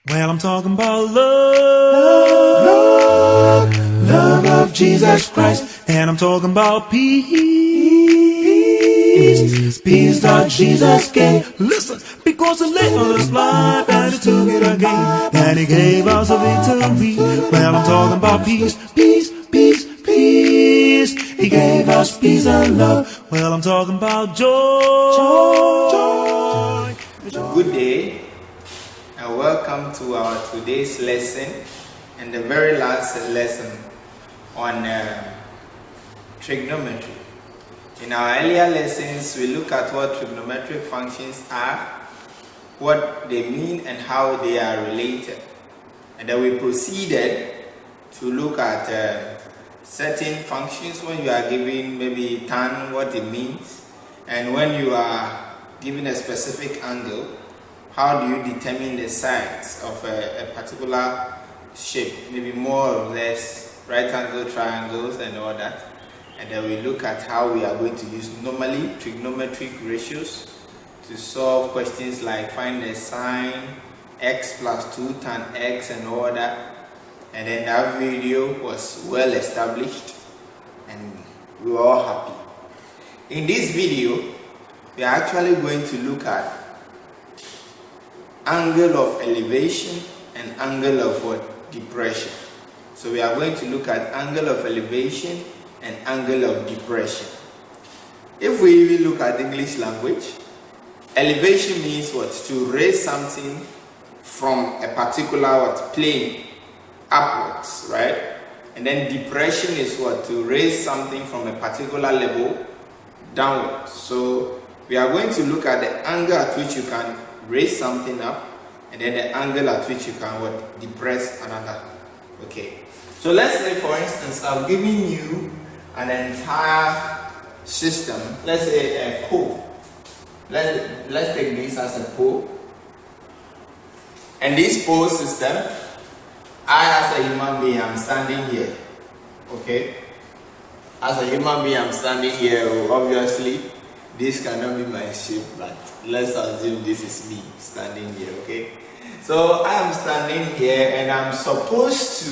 Well, I'm talking about love of Jesus Christ. And I'm talking about peace that Jesus gave. Listen, because He let us life and He took it again. And He gave us a victory. Well, I'm talking about peace. He gave us peace and love. Well, I'm talking about joy. Good day and welcome to our today's lesson and the very last lesson on trigonometry. In our earlier lessons, we look at what trigonometric functions are, what they mean and how they are related. And then we proceeded to look at certain functions when you are given maybe tan, what it means, and when you are given a specific angle, how do you determine the sides of a particular shape, maybe more or less right angle, triangles and all that. And then we look at how we are going to use normally trigonometric ratios to solve questions like find the sine x plus 2 tan x and all that. And then that video was well established and we were all happy. In this video, we are actually going to look at angle of elevation and angle of what? Depression. So we are going to look at angle of elevation and angle of depression. If we even look at English language, elevation means what? To raise something from a particular plane upwards, right? And then depression is what? To raise something from a particular level downwards. So we are going to look at the angle at which you can raise something up, and then the angle at which you can what? Depress another. Okay. So let's say, for instance, I've given you an entire system. Let's say a pole. Let's take this as a pole. And this pole system, I as a human being, I'm standing here. Okay. As a human being, I'm standing here. Obviously, this cannot be my shape, but let's assume this is me standing here, okay? So I am standing here and I'm supposed to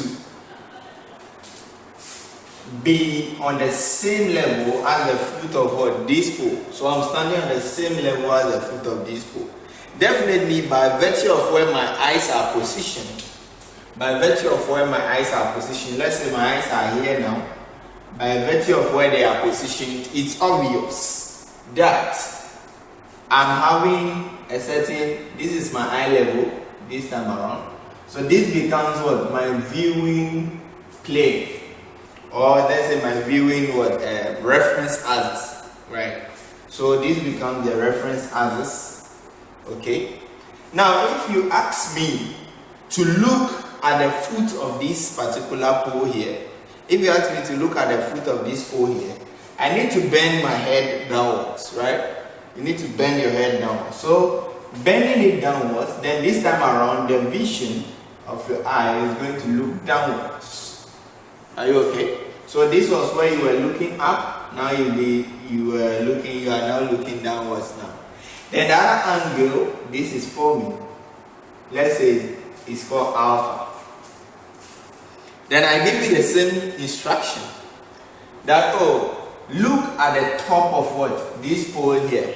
be on the same level as the foot of what? This pole. So I'm standing on the same level as the foot of this pole. Definitely by virtue of where my eyes are positioned, let's say my eyes are here now, by virtue of where they are positioned, it's obvious that I'm having a certain, this is my eye level this time around. So this becomes what? My viewing plane. Or let's say my viewing what? Reference axis, right? So this becomes the reference axis. Okay. Now if you ask me to look at the foot of this particular pole here, if you ask me to look at the foot of this pole here, I need to bend my head downwards, right? You need to bend your head downwards. So bending it downwards, then this time around the vision of your eye is going to look downwards. Are you okay? So this was where you were looking up. Now you are now looking downwards now. Then the other angle, this is for me. Let's say it's called alpha. Then I give you the same instruction that look at the top of what? This pole here.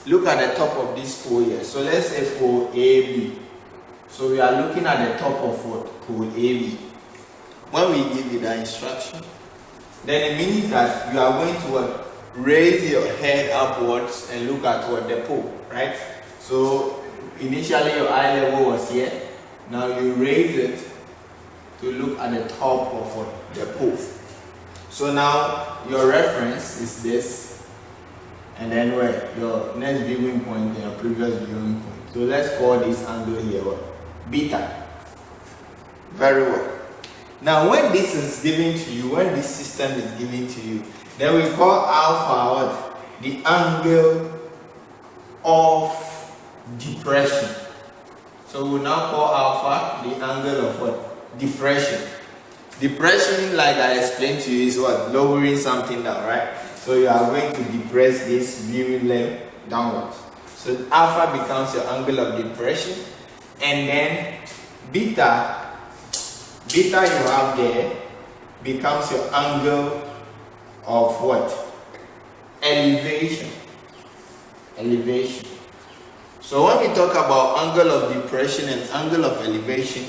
Look at the top of this pole here. So let's say pole AB. So we are looking at the top of what? Pole AB. When we give you that instruction, then it means that you are going to what? Raise your head upwards and look at what? The pole, right? So initially your eye level was here. Now you raise it to look at the top of what? The pole. So now your reference is this, and then where? Your next viewing point and your previous viewing point. So let's call this angle here what? Beta. Very well. Now when this is given to you, when this system is given to you, then we call alpha what? The angle of depression. So we now call alpha the angle of what? Depression. Depression, like I explained to you, is what? Lowering something down, right? So you are going to depress this viewing length downwards. So alpha becomes your angle of depression, and then beta you have there becomes your angle of what? Elevation. So when we talk about angle of depression and angle of elevation,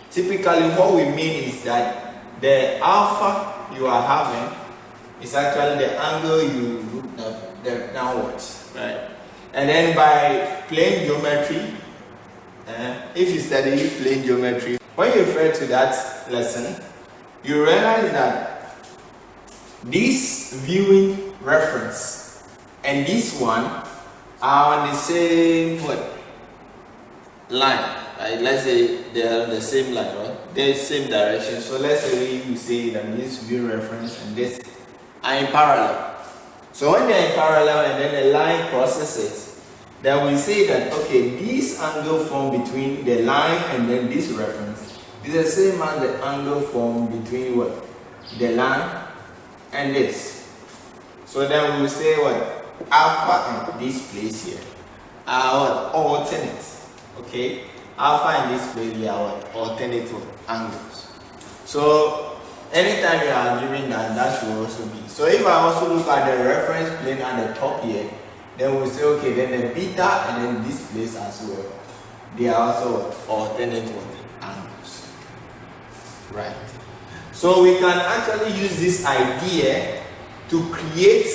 typically what we mean is that the alpha you are having is actually the angle you look downwards, right? And then by plane geometry, if you study plane geometry, when you refer to that lesson, you realize that this viewing reference and this one are on the same line, right? Let's say they are on the same line, right? They're the same direction. So let's say you say that this viewing reference and this are in parallel. So when they're in parallel and then the line crosses it, then we say that okay, this angle formed between the line and then this reference is the same as the angle formed between what? The line and this. So then we will say what? Alpha in this place here are what? Alternate. Okay? Alpha in this place here are what? Alternate angles. So anytime you are given that should also be. So if I also look at the reference plane at the top here, then we'll say okay, then the beta and then this place as well, they are also alternate angles. Right. So we can actually use this idea to create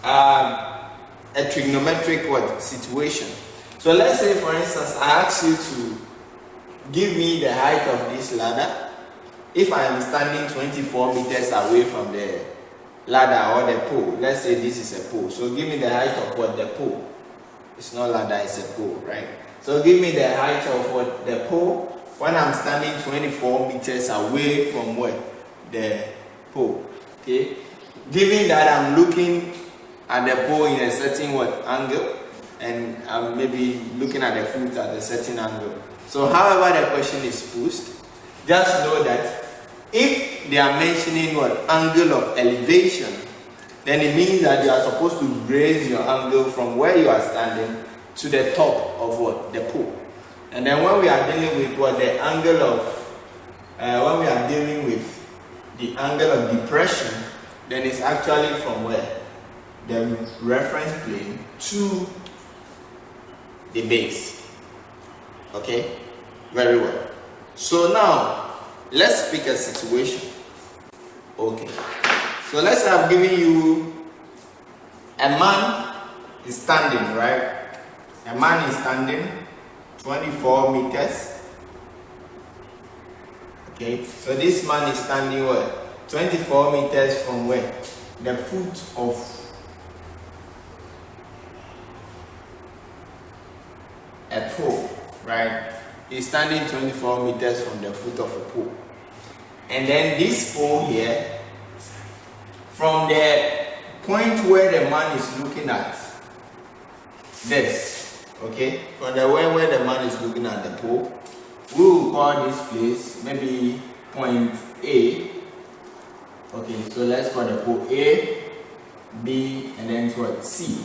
a trigonometric situation. So let's say for instance I ask you to give me the height of this ladder. If I am standing 24 meters away from the ladder or the pole, let's say this is a pole. So give me the height of what? The pole. It's not ladder, it's a pole, right? So give me the height of what? The pole when I'm standing 24 meters away from what? The pole. Okay? Given that I'm looking at the pole in a certain what? Angle, and I'm maybe looking at the foot at a certain angle. So however the question is posed, just know that if they are mentioning what? Angle of elevation, then it means that you are supposed to raise your angle from where you are standing to the top of what? The pole. And then when we are dealing with what? The angle of, when we are dealing with the angle of depression, then it's actually from where? The reference plane to the base. Okay? Very well. So now, let's pick a situation. Okay. So let's say I've given you a man is standing, right? A man is standing 24 meters. Okay. So this man is standing where? 24 meters from where? The foot of a pole, right? He's standing 24 meters from the foot of a pole. And then this pole here, from the point where the man is looking at this, okay, from the where the man is looking at the pole, we will call this place maybe point A. Okay, so let's call the pole A, B, and then what? C.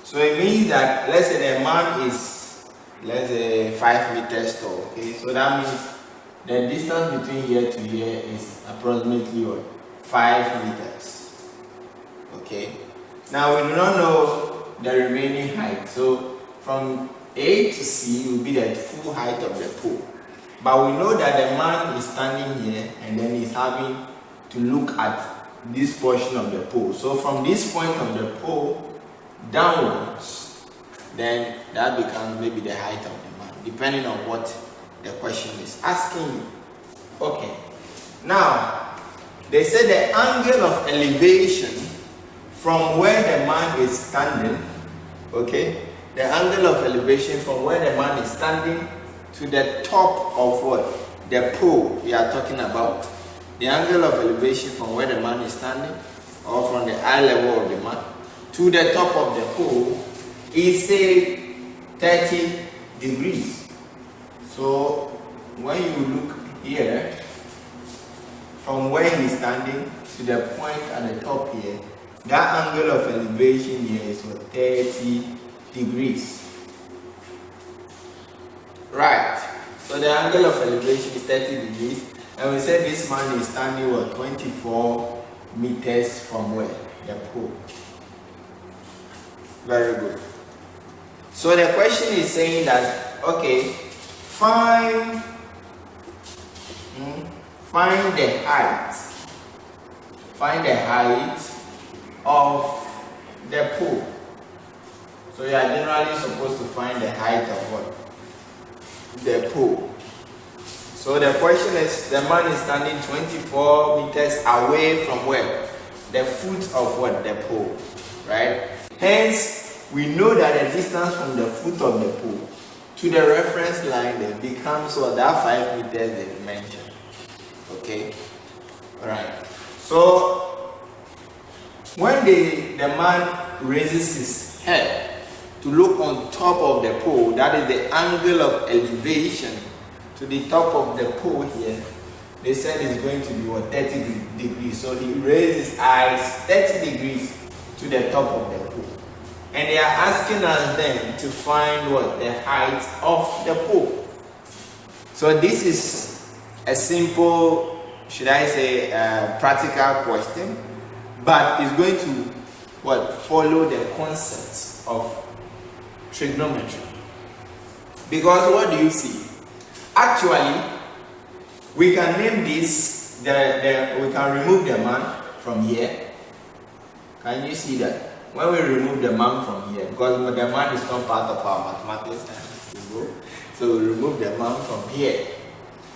So it means that let's say the man is, let's say 5 meters tall. Okay, so that means the distance between here to here is approximately what? 5 meters. Okay. Now we do not know the remaining height. So from A to C will be the full height of the pole. But we know that the man is standing here and then he's having to look at this portion of the pole. So from this point of the pole downwards, then that becomes maybe the height of the man, depending on what the question is asking you. Okay. Now, they say the angle of elevation from where the man is standing, okay, the angle of elevation from where the man is standing to the top of what? The pole we are talking about. The angle of elevation from where the man is standing, or from the eye level of the man to the top of the pole is say 30 degrees. So when you look here, from where he's standing to the point at the top here, that angle of elevation here is what? 30 degrees. Right. So the angle of elevation is 30 degrees. And we said this man is standing 24 meters from where? The pole. Very good. So the question is saying that, okay, find the height. Find the height of the pole. So you are generally supposed to find the height of what? The pole. So the question is, the man is standing 24 meters away from where? The foot of what? The pole. Right? Hence, we know that the distance from the foot of the pole to the reference line then becomes what? That 5 meters they mentioned. Okay? Alright. So, when the man raises his head to look on top of the pole, that is the angle of elevation to the top of the pole here, they said it's going to be 30 degrees. So he raised his eyes 30 degrees to the top of the pole. And they are asking us then to find what? The height of the pole. So this is a simple, should I say, practical question, but it's going to what? Follow the concepts of trigonometry. Because what do you see? Actually, we can name this, we can remove the man from here. Can you see that? When we remove the man from here, because the man is not part of our mathematics, so we remove the man from here.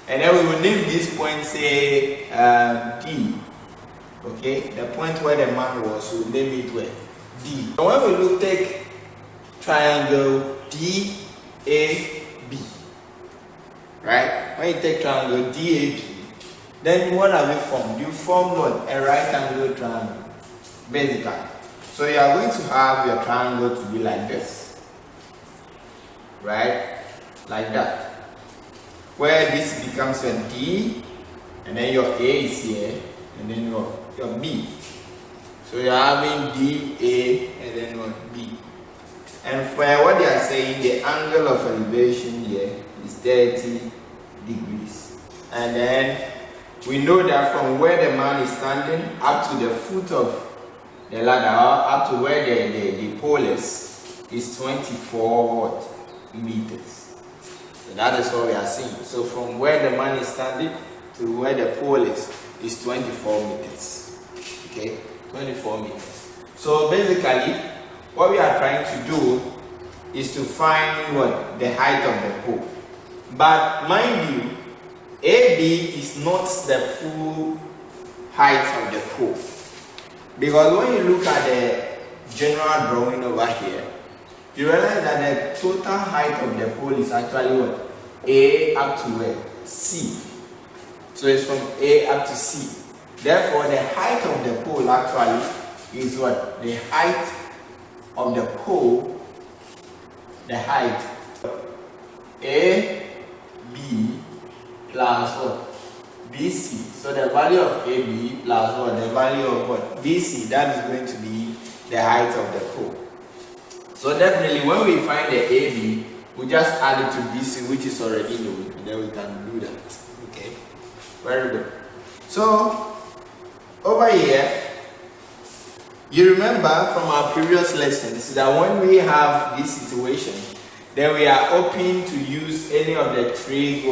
And then we will name this point, say, D. Okay? The point where the man was, we will name it where? D. So when we take triangle DAB, right? When you take triangle DAB, then what have you formed? You formed what? A right angle triangle, basically. So you are going to have your triangle to be like this, right? Like that. Where this becomes a D, and then your A is here, and then your B. So you are having D, A, and then your B. And for what they are saying, the angle of elevation here is 30 degrees. And then we know that from where the man is standing up to the foot of the ladder, up to where the pole is 24 meters. So that is what we are seeing. So from where the man is standing to where the pole is 24 meters. Okay, 24 meters. So basically, what we are trying to do is to find what? The height of the pole. But mind you, AB is not the full height of the pole. Because when you look at the general drawing over here, you realize that the total height of the pole is actually what? A up to where? C. So it's from A up to C. Therefore, the height of the pole actually is what? The height of the pole, the height A, B plus what? BC. So the value of AB plus what? The value of what? BC. That is going to be the height of the pole. So definitely when we find the AB, we just add it to BC, which is already known, and then we can do that. Okay? Very good. So over here, you remember from our previous lessons that when we have this situation, then we are open to use any of the trig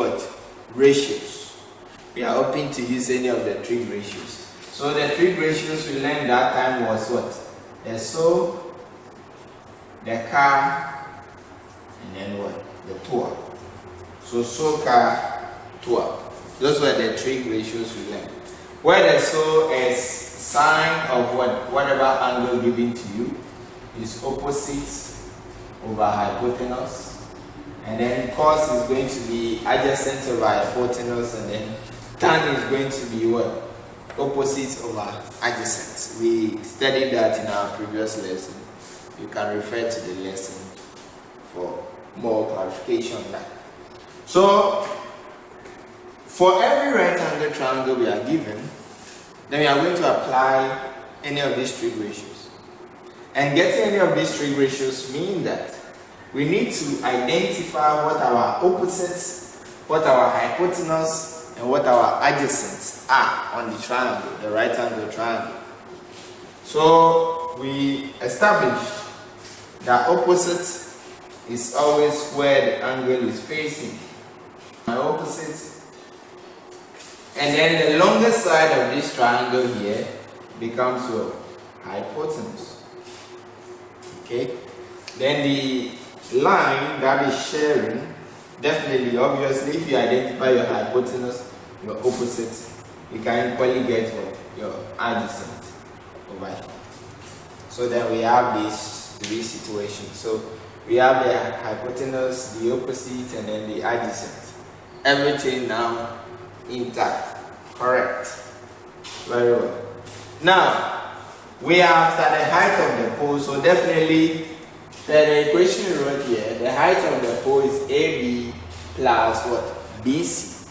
ratios. We are open to use any of the trig ratios. So the trig ratios we learned that time was what? The so, the car, and then what? The tour. So car, tour. Those were the trig ratios we learned. Where the so is sine of what? Whatever angle given to you is opposite over hypotenuse. And then cos is going to be adjacent over hypotenuse, and then tan is going to be what? Opposite over adjacent. We studied that in our previous lesson. You can refer to the lesson for more clarification on that. So, for every right angle triangle we are given, then we are going to apply any of these trig ratios. And getting any of these trig ratios mean that we need to identify what our opposites what our hypotenuse and what our adjacents are on the triangle, the right angle triangle. So we established that opposite is always where the angle is facing. My opposite, and then the longest side of this triangle here becomes your hypotenuse. Okay, then the line that is sharing, definitely, obviously, if you identify your hypotenuse, your opposite, you can equally get what your adjacent over here. So then we have these three situations. So we have the hypotenuse, the opposite, and then the adjacent. Everything now intact. Correct. Very well. Now we are after the height of the pole. So definitely the equation we wrote here, the height of the pole is AB plus what? BC.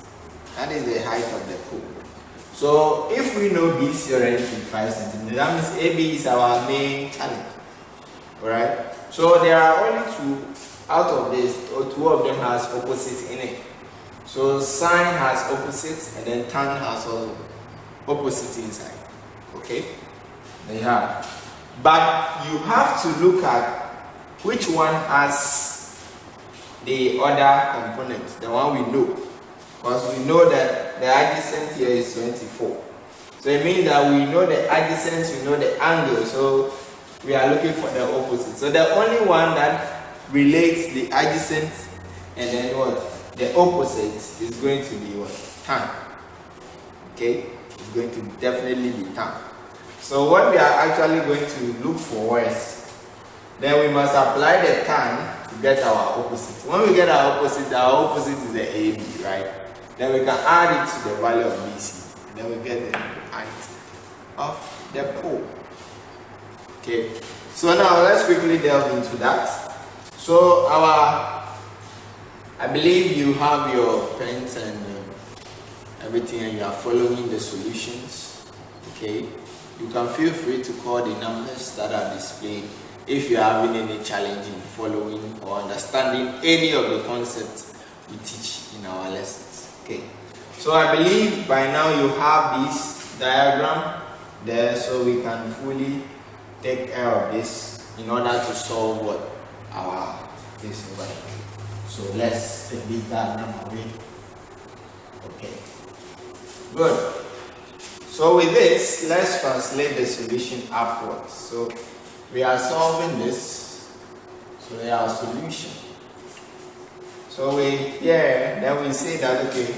That is the height of the pole. So if we know BC already to be 5 centimeters, that means AB is our main challenge. Alright? So there are only two out of this, or two of them has opposites in it. So sine has opposites and then tan has also opposite inside. Okay? They have. But you have to look at which one has the other component, the one we know. Because we know that the adjacent here is 24. So it means that we know the adjacent, we know the angle. So we are looking for the opposite. So the only one that relates the adjacent and then what? The opposite is going to be what? Tan. Okay? It's going to definitely be tan. So what we are actually going to look for is, then we must apply the tan to get our opposite. When we get our opposite is the AB, right? Then we can add it to the value of BC. And then we get the height of the pole. Okay. So now let's quickly delve into that. So I believe you have your pens and everything, and you are following the solutions. Okay. You can feel free to call the numbers that are displayed if you are having any challenge in following or understanding any of the concepts we teach in our lessons. Okay. So I believe by now you have this diagram there, so we can fully take care of this in order to solve what our this over here. So let's take this diagram away. Okay. Good. So with this, let's translate the solution upwards. So we are solving this. So they are solution. So then we say that okay,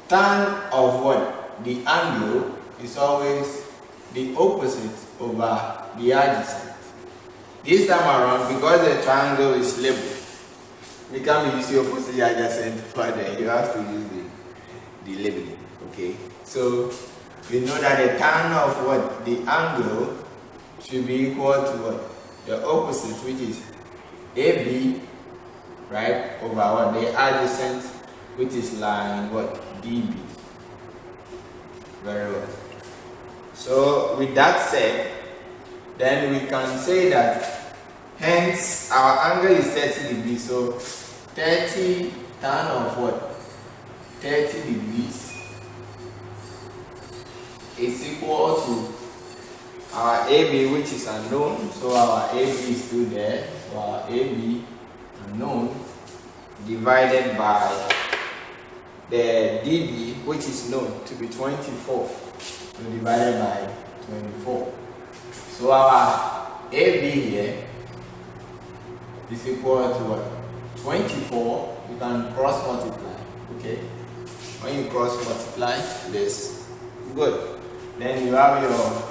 tan of what? The angle is always the opposite over the adjacent. This time around, because the triangle is labeled, we can't use the opposite adjacent further. You have to use the labeling. Okay. So we know that the tan of what? The angle should be equal to what? The opposite, which is AB, right, over what? The adjacent, which is line what? DB. Very well. So with that said, then we can say that hence our angle is 30 degrees. So 30 tan of what? 30 degrees is equal to our AB, which is unknown. So our AB is still there. So our AB unknown divided by the DB, which is known to be 24. So divided by 24. So our AB here is equal to what? 24. You can cross multiply. Okay. When you cross multiply this, good. Then you have your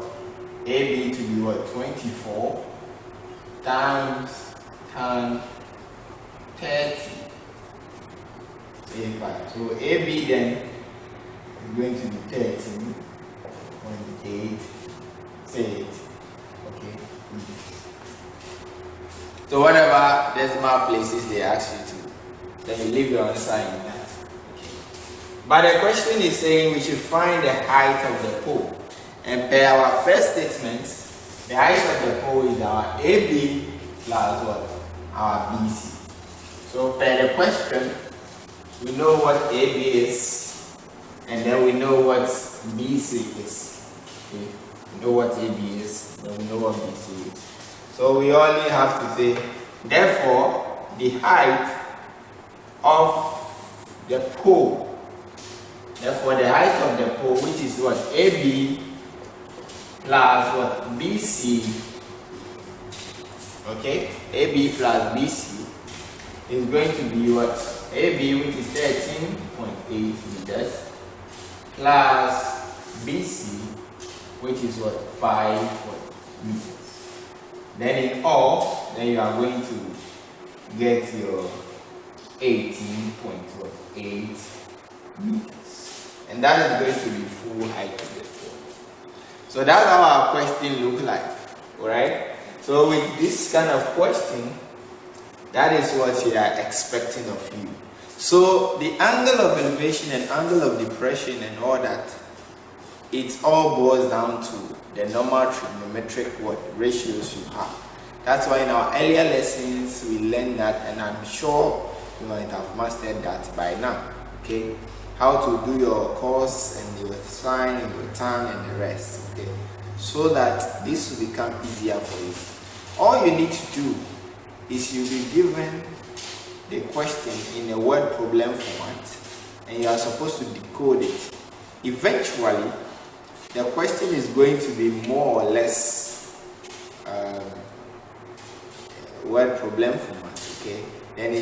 AB to be what? 24 times tan 30. So AB then is going to be 13.8. Say it. Okay. So whatever decimal places they ask you to, then you leave your answer in that. Okay. But the question is saying we should find the height of the pole. And per our first statement, the height of the pole is our AB plus what? Our BC. So per the question, we know what AB is, and then we know what BC is. Okay? We know what AB is, then we know what BC is. So we only have to say, therefore, the height of the pole, therefore the height of the pole, which is what? AB plus what? BC. Okay, AB plus BC is going to be what? AB, which is 13.8 meters, plus BC, which is what? 5 meters. Then in all, then you are going to get your 18.8 meters. And that is going to be full height of the pole. So that's how our question look like. Alright? So with this kind of question, that is what you are expecting of you. So the angle of elevation and angle of depression and all that, it all boils down to the normal trigonometric ratios you have. That's why in our earlier lessons we learned that, and I'm sure you might have mastered that by now. Okay, how to do your cos and your sine and your tan and the rest. Okay, so that this will become easier for you. All you need to do is you'll be given the question in a word problem format, and you are supposed to decode it. Eventually, the question is going to be more or less word problem format, okay? Then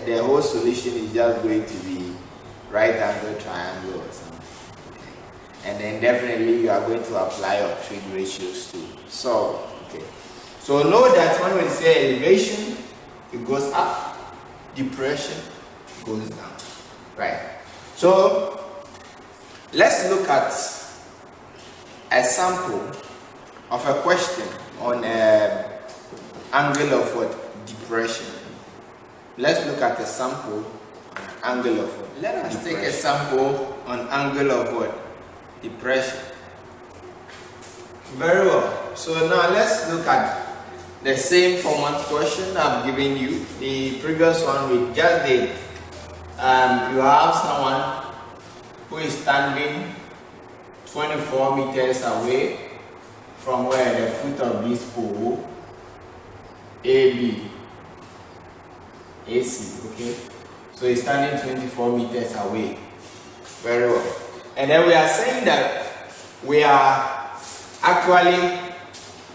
the whole solution is just going to be right angle triangle or something, okay? And then definitely you are going to apply your trig ratios to solve, okay? So know that when we say elevation, it goes up, depression goes down, right? So let's look at a sample of a question on angle of what? Depression. Let's look at a sample on angle of what? Let us take a sample on angle of what? Depression. Very well. So now let's look at the same format question I've given you. The previous one we just did. You have someone who is standing 24 meters away from where the foot of this pole AB AC, okay? So he's standing 24 meters away. Very well. And then we are saying that we are actually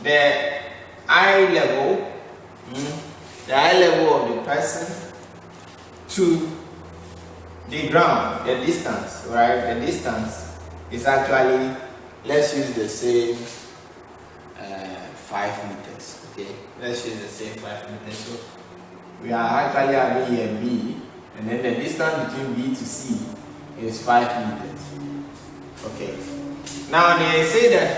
the eye level, the eye level of the person to the ground, the distance, right? The distance is actually, let's use the same 5 meters, okay? Let's use the same 5 meters. So we are actually having here B, and then the distance between B to C is 5 meters. Okay. Now they say that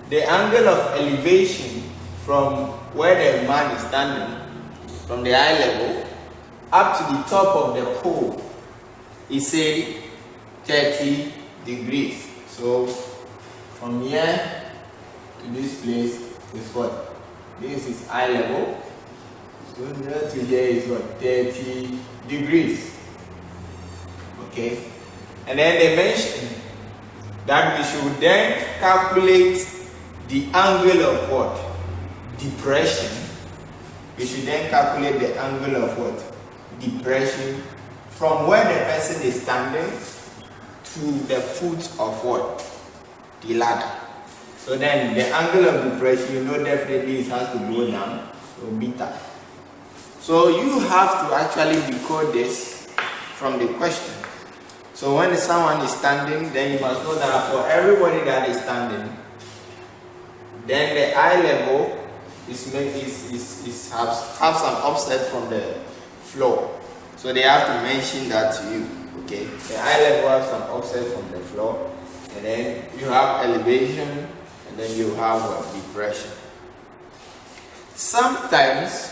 the angle of elevation from where the man is standing, from the eye level, up to the top of the pole is say 30 degrees. So from here to this place is what? This is eye level. So here to here is what? 30 degrees. Okay. And then they mentioned that we should then calculate the angle of what? Depression. We should then calculate the angle of what? Depression from where the person is standing to the foot of what? The ladder. So then the angle of depression, you know, definitely it has to go down, so beta. So you have to actually decode this from the question. So when someone is standing, then you must know that for everybody that is standing, then the eye level have some offset from the floor. So they have to mention that to you. Okay, the eye level has some offset from the floor, and then you have elevation, and then you have depression. Sometimes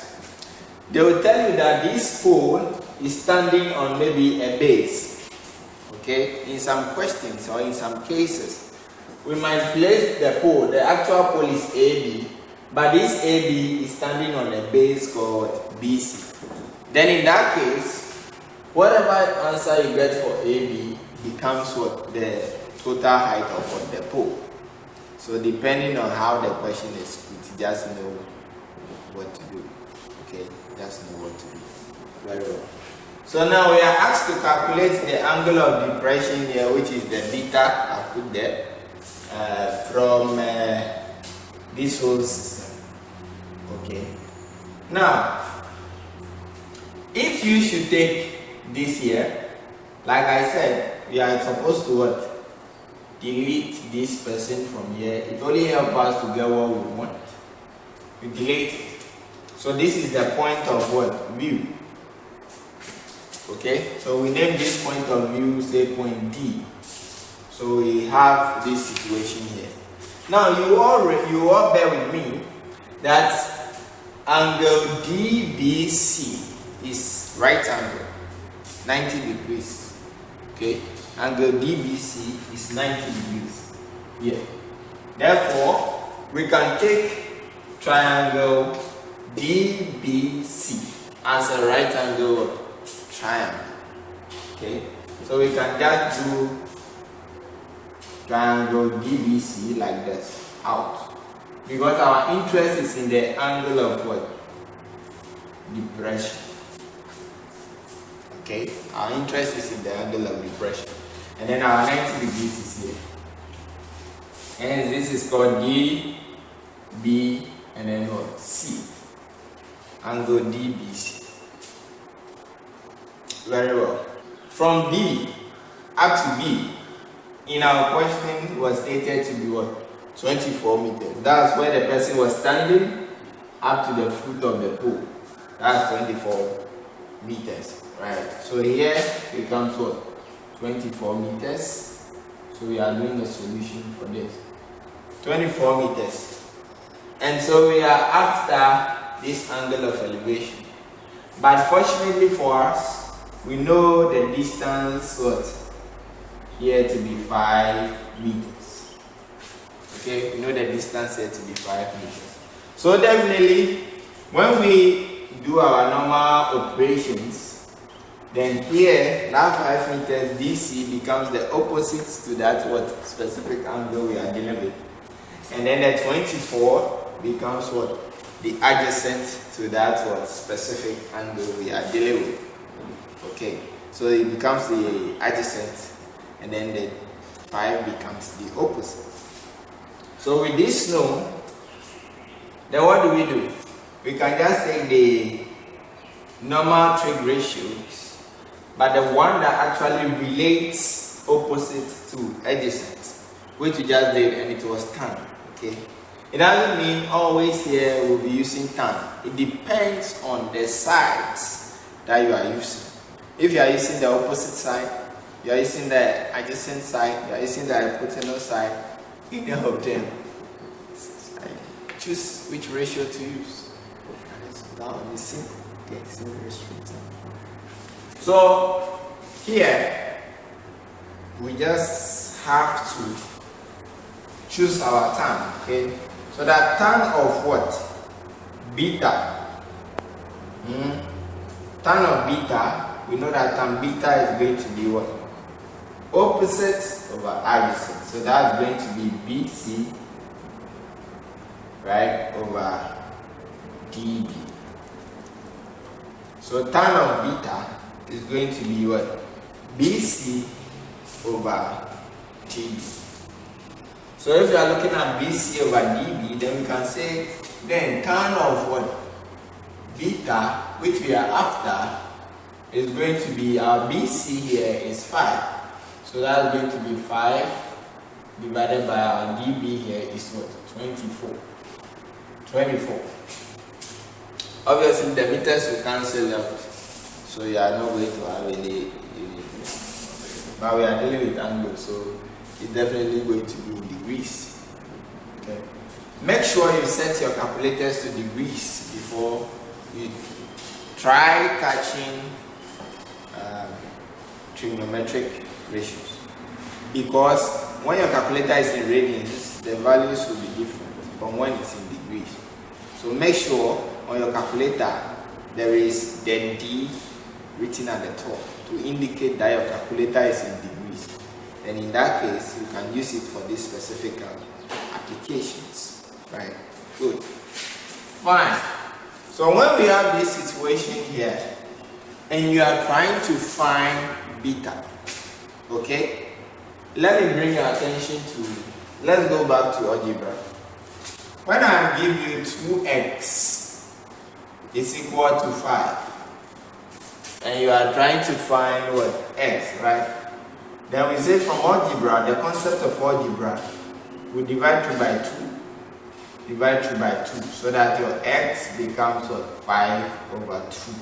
they will tell you that this pole is standing on maybe a base. Okay, in some questions or in some cases, we might place the pole, the actual pole is AB, but this AB is standing on a base called BC. Then in that case, whatever answer you get for AB becomes what? The total height of what? The pole. So depending on how the question is put, you just know what to do. Okay, just know what to do. Very well. So now we are asked to calculate the angle of depression here, which is the beta I put there, from this whole system. Okay. Now, if you should take this here, like I said, we are supposed to what? Delete this person from here. It only helps us to get what we want. We delete it. So this is the point of what? View. Okay, so we name this point of view, say point D. So we have this situation here. Now you all bear with me that angle DBC is right angle, 90 degrees. Okay, angle DBC is 90 degrees here. Therefore, we can take triangle DBC as a right angle triangle. Okay, so we can just do triangle DBC like this out, because our interest is in the angle of what? Depression. Okay, our interest is in the angle of depression, and then our 90 degrees is here, and this is called D, B, and then what? C. Angle DBC. Very well. From D up to B in our question was stated to be what? 24 meters. That's where the person was standing up to the foot of the pole. That's 24 meters. Right. So here it comes what? 24 meters. So we are doing the solution for this. 24 meters. And so we are after this angle of elevation. But fortunately for us, we know the distance what? Here to be 5 meters. Okay, we know the distance here to be 5 meters. So definitely, when we do our normal operations, then here that 5 meters DC becomes the opposite to that what specific angle we are dealing with, and then the 24 becomes what? The adjacent to that what specific angle we are dealing with. Okay, so it becomes the adjacent, and then the 5 becomes the opposite. So with this known, then what do? We can just take the normal trig ratios, but the one that actually relates opposite to adjacent, which we just did, and it was tan. Okay, it doesn't mean always here we'll be using tan. It depends on the sides that you are using. If you are using the opposite side, you are using the adjacent side, you are using the hypotenuse side, any of them, choose which ratio to use. That one is simple. Okay, simple ratio. So here we just have to choose our tan. Okay, so that tan of what? Beta. Tan of beta. We know that tan beta is going to be what? Opposite over adjacent. So that's going to be BC, right, over DB. So tan of beta is going to be what? BC over DB. So if you are looking at BC over DB, then we can say then tan of what? Beta, which we are after, is going to be, our BC here is 5. So that's going to be 5 divided by our DB here is what? 24. 24. Obviously the meters will cancel out, so you are not going to have any, but we are dealing with angles, so it's definitely going to be degrees. Okay. Make sure you set your calculators to degrees before you try catching trigonometric ratios, because when your calculator is in radians, the values will be different from when it's in degrees. So make sure on your calculator there is the D written at the top. to indicate that your calculator is in degrees, then in that case you can use it for these specific applications, right? Good. Fine. So when we have this situation here and you are trying to find beta, okay, let me bring your attention to, let's go back to algebra. When I give you 2x is equal to 5 and you are trying to find what? X, right? Then we say from algebra, the concept of algebra, we divide through by 2, divide through by 2, so that your x becomes what? 5 over 2.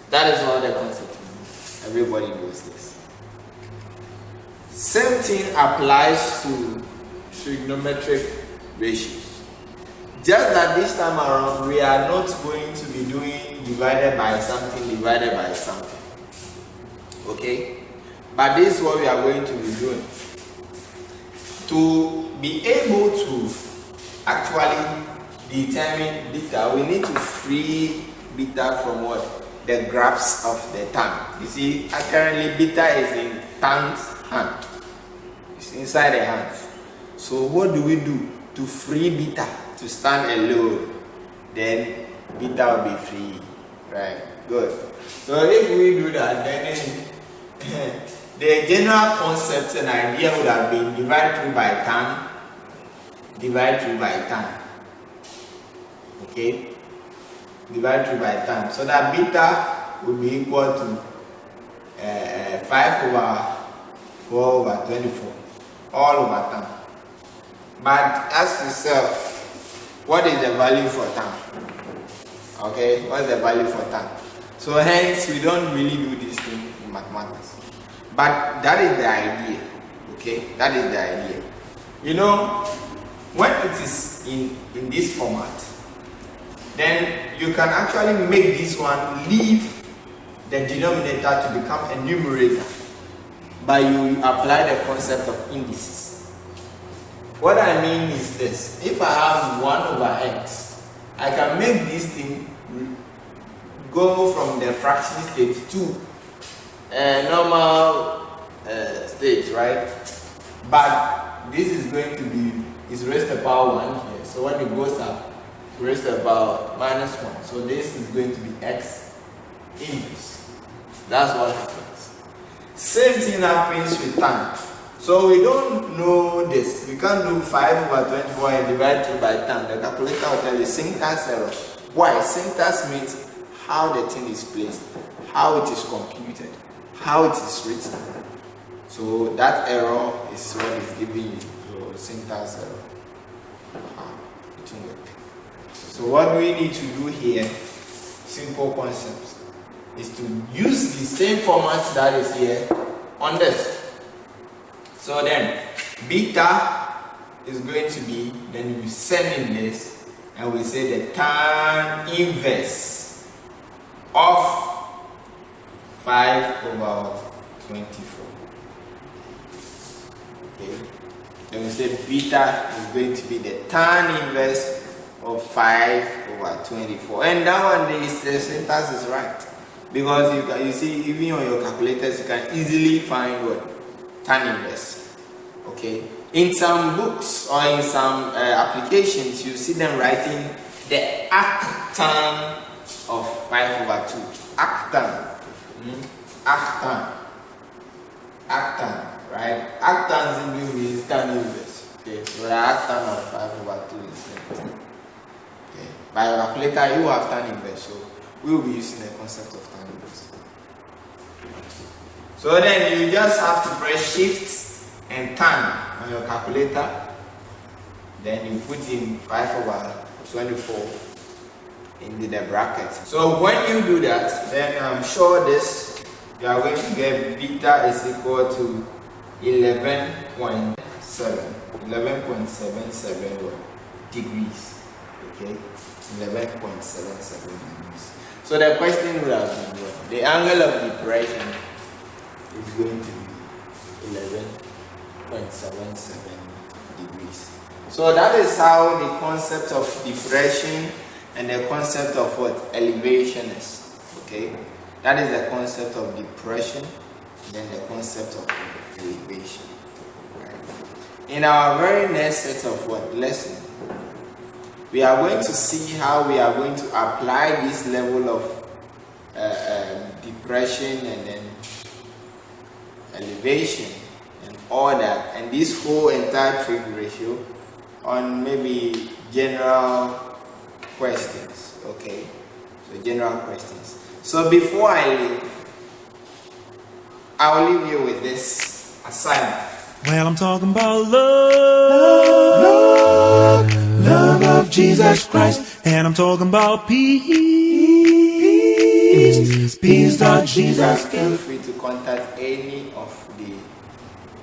That is what the concept is. Everybody knows this. Same thing applies to trigonometric ratios. Just that this time around, we are not going to be doing divided by something, divided by something. Okay? But this is what we are going to be doing. To be able to actually determine beta, we need to free beta from what? The grasp of the tan. You see, currently beta is in tan's hand. It's inside the hand. So what do we do to free beta to stand alone? Then beta will be free, right? Good. So if we do that, then the general concept and idea would have been divide through by tan, divide through by tan. Okay? Divide through by tan. So that beta will be equal to 5 over 4 over 24. All over tan. But ask yourself, what is the value for tan? Okay, what's the value for tan? So hence, we don't really do this thing in mathematics. But that is the idea. Okay, that is the idea. You know, when it is in this format, then you can actually make this one leave the denominator to become a numerator. But you apply the concept of indices. What I mean is this: if I have 1 over x, I can make this thing go from the fraction state to a normal state, right? But this is going to be is raised to the power 1 here. So when it goes up, raised to the power -1. So this is going to be x inverse. That's what happens. Same thing happens with tan. So we don't know this. We can't do 5 over 24 and divide through by tan. The calculator will tell you syntax error. Why? Syntax means how the thing is placed, how it is computed, how it is written. So that error is what is giving you. So syntax error. It won't work. So what we need to do here, simple concepts, is to use the same format that is here on this. So then beta is going to be, then we send in this and we say the tan inverse of 5 over 24. Okay. Then we say beta is going to be the tan inverse of 5 over 24. And that one, the syntax is right. Because you see, even on your calculators, you can easily find what? Tan inverse. Okay. In some books or in some applications, you see them writing the arctan of 5 over 2. Arctan. Arctan. Arctan. Right? Arctan simply means tan inverse. Okay. So the arctan of 5 over 2 is 17. Okay. By your calculator, you have tan inverse. So we will be using the concept of tan inverse. So then you just have to press shift and tan on your calculator. Then you put in 5 over 24 into the bracket. So when you do that, then I'm sure this, you are going to get beta is equal to 11.77 degrees. Okay, 11.77 degrees. So the question would have been what? The angle of depression is going to be 11.77 degrees. So that is how the concept of depression and the concept of what? Elevation is. Okay. That is the concept of depression, and then the concept of elevation. In our very next set of lesson, we are going to see how we are going to apply this level of depression and then elevation and all that, and this whole entire trig ratio on maybe general questions. Okay, so general questions. So before I leave, I'll leave you with this assignment. Well, I'm talking about love, love of Jesus Christ, and I'm talking about peace, peace that Jesus Feel gave. free to contact any of the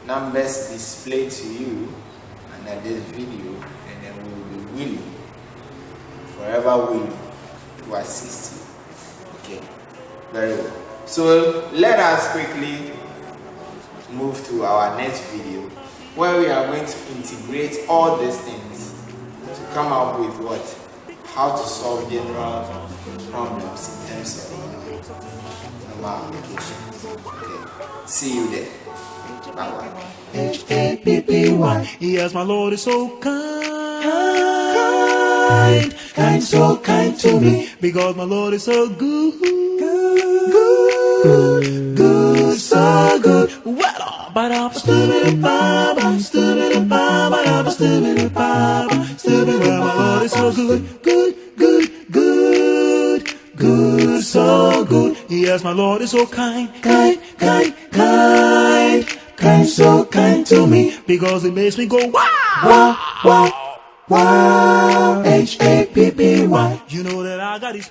numbers displayed to you under this video, and then we will be willing, forever willing, to assist you. Okay, very well. So let us quickly move to our next video, where we are going to integrate all these things to come up with what? How to solve general problems in terms of normal applications. Okay, see you there. Bye bye. H-A-P-P-Y. Yes, my Lord is so kind, kind, so kind to me, because my Lord is so good, good, so good. Well, but I'm stupid, Baba, stupid, Baba, stupid, Baba, stupid. Well, my Lord is so good, good, good, good, good, so good. Yes, my Lord is so kind, kind, kind, kind, kind, so kind to me, because it makes me go wow, wow, wow, wow. H-A-P-P-Y. You know that I got these.